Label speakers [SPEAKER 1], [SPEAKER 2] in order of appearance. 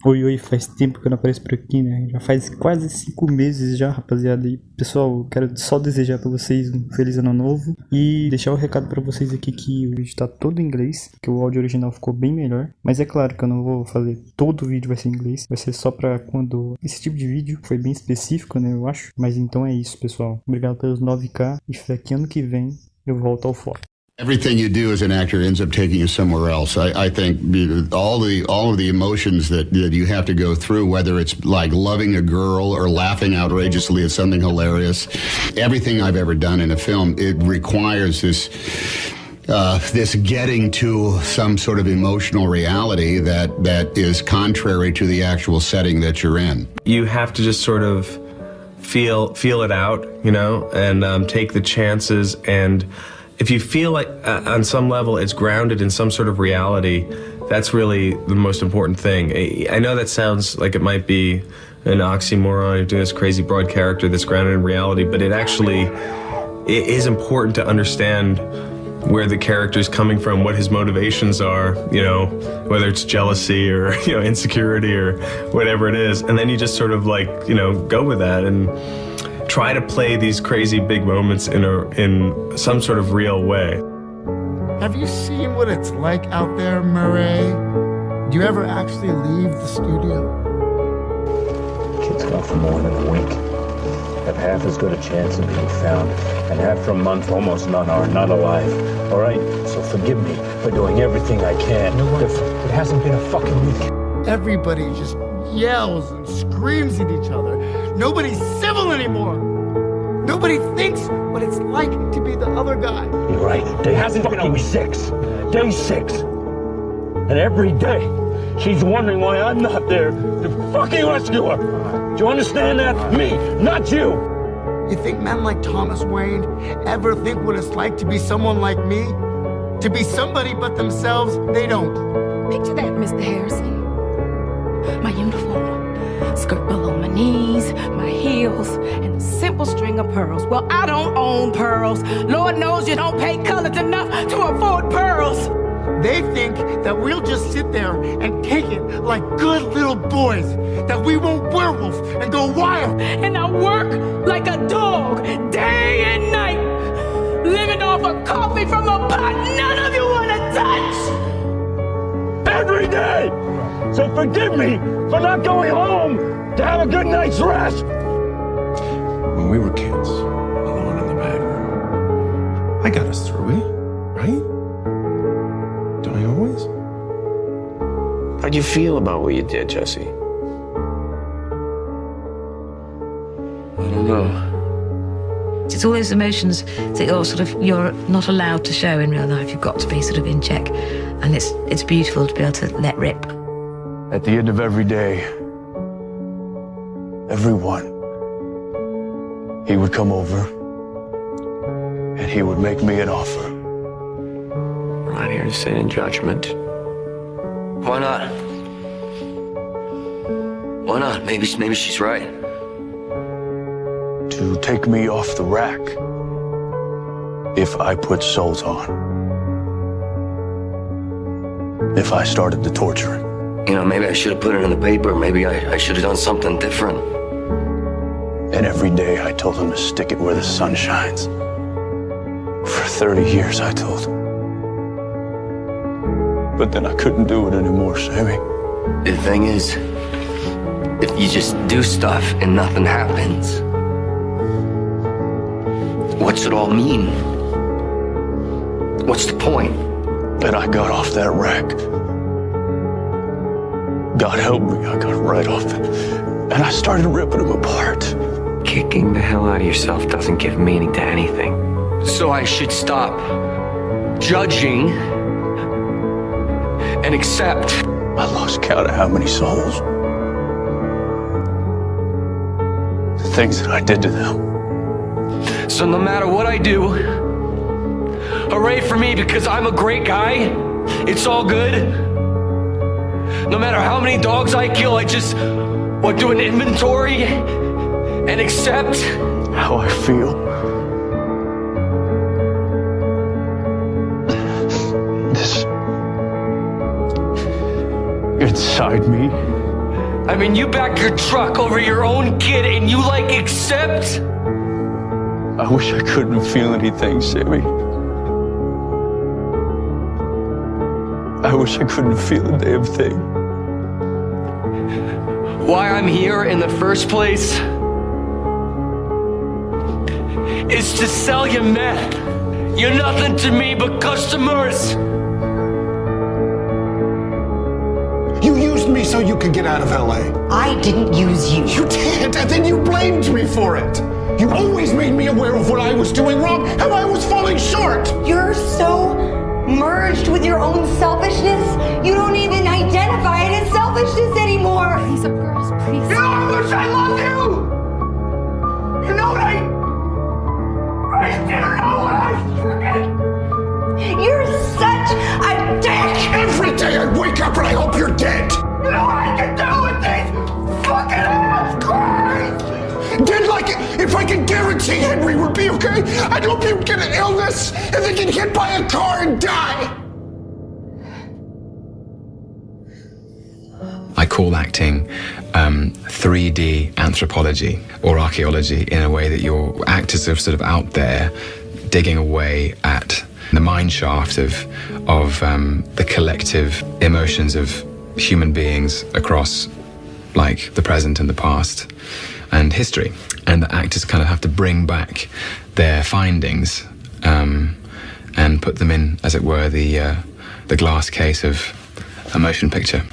[SPEAKER 1] Oi, oi, faz tempo que eu não apareço por aqui, né? Já faz quase 5 meses já, rapaziada. E, pessoal, eu quero só desejar pra vocês um feliz ano novo. E deixar o recado pra vocês aqui que o vídeo tá todo em inglês, que o áudio original ficou bem melhor. Mas é claro que eu não vou fazer todo o vídeo vai ser em inglês. Vai ser só pra quando esse tipo de vídeo foi bem específico, né, eu acho. Mas então é isso, pessoal. Obrigado pelos 9k. E daqui ano que vem eu volto ao foco.
[SPEAKER 2] Everything you do as an actor ends up taking you somewhere else. I think all of the emotions that you have to go through, whether it's like loving a girl or laughing outrageously at something hilarious, everything I've ever done in a film, it requires this getting to some sort of emotional reality that is contrary to the actual setting that you're in.
[SPEAKER 3] You have to just sort of feel it out, you know, and take the chances. And if you feel like on some level it's grounded in some sort of reality, that's really the most important thing. I know that sounds like it might be an oxymoron, you're doing this crazy broad character that's grounded in reality, but it is important to understand where the character is coming from, what his motivations are, you know, whether it's jealousy or, you know, insecurity or whatever it is. And then you just sort of like, you know, go with that and try to play these crazy big moments in some sort of real way.
[SPEAKER 4] Have you seen what it's like out there, Murray? Do you ever actually leave the studio?
[SPEAKER 5] Kid's gone for more than a week. Have half as good a chance of being found, and after a month, almost none are not alive. All right, so forgive me for doing everything I can. You know what? It hasn't been a fucking week.
[SPEAKER 4] Everybody just yells and screams at each other. Nobody's civil anymore. Nobody thinks what it's like to be the other guy.
[SPEAKER 5] You're right. Day hasn't been 6. Day 6. And every day, she's wondering why I'm not there to fucking rescue her. Do you understand that? Me, not you.
[SPEAKER 4] You think men like Thomas Wayne ever think what it's like to be someone like me? To be somebody but themselves? They don't.
[SPEAKER 6] Picture that, Mr. Harrison. My uniform, skirt below my knees, my heels, and a simple string of pearls. Well, I don't own pearls. Lord knows you don't pay colors enough to afford pearls.
[SPEAKER 4] They think that we'll just sit there and take it like good little boys, that we won't werewolf and go wild.
[SPEAKER 6] And I work like a dog, day and night, living off of coffee from a pot none of you want to touch.
[SPEAKER 5] Every day! So forgive me for not going home to have a good night's rest.
[SPEAKER 7] When we were kids, alone in the bedroom, I got us through it, right? Don't I always?
[SPEAKER 8] How'd you feel about what you did, Jesse? I don't know.
[SPEAKER 9] It's all those emotions that you're not allowed to show in real life. You've got to be sort of in check, and it's beautiful to be able to let rip.
[SPEAKER 5] At the end of every day, everyone, he would come over and he would make me an offer.
[SPEAKER 8] We're not here to sit in judgment. Why not? Why not? Maybe she's right.
[SPEAKER 5] To take me off the rack if I put Zozz on. If I started the torturing.
[SPEAKER 8] You know, maybe I should have put it in the paper. Maybe I should have done something different.
[SPEAKER 5] And every day I told him to stick it where the sun shines. For 30 years I told him. But then I couldn't do it anymore, Sammy.
[SPEAKER 8] The thing is, if you just do stuff and nothing happens, what's it all mean? What's the point?
[SPEAKER 5] Then I got off that rack. God help me, I got right off it. And I started ripping them apart.
[SPEAKER 8] Kicking the hell out of yourself doesn't give meaning to anything. So I should stop judging and accept.
[SPEAKER 5] I lost count of how many souls. The things that I did to them.
[SPEAKER 8] So no matter what I do, hooray for me because I'm a great guy. It's all good. No matter how many dogs I kill, I just do an inventory and accept
[SPEAKER 5] how I feel. This inside me
[SPEAKER 8] I mean, you back your truck over your own kid and you, like, accept?
[SPEAKER 5] I wish I couldn't feel anything, Sammy. I wish I couldn't feel a damn thing.
[SPEAKER 8] Why I'm here in the first place is to sell you meth. You're nothing to me but customers.
[SPEAKER 10] You used me so you could get out of LA.
[SPEAKER 11] I didn't use you.
[SPEAKER 10] You did, and then you blamed me for it. You always made me aware of what I was doing wrong, how I was falling short.
[SPEAKER 11] You're so merged with your own selfishness, you don't even identify it as selfishness anymore.
[SPEAKER 6] Please, girls, please.
[SPEAKER 10] You know how much I love you! You know what I still know what I forget.
[SPEAKER 11] You're such a dick!
[SPEAKER 10] Every day I wake up and I hope you're dead. You know what I can do with these fucking ass cries? Did like it, if I could guarantee Henry would be okay, I'd hope he would get an illness and then get hit by a car and die.
[SPEAKER 12] I call acting 3D anthropology or archaeology, in a way that your actors are sort of out there digging away at the mine shaft of the collective emotions of human beings across, like, the present and the past and history, and the actors kind of have to bring back their findings and put them in, as it were, the glass case of a motion picture.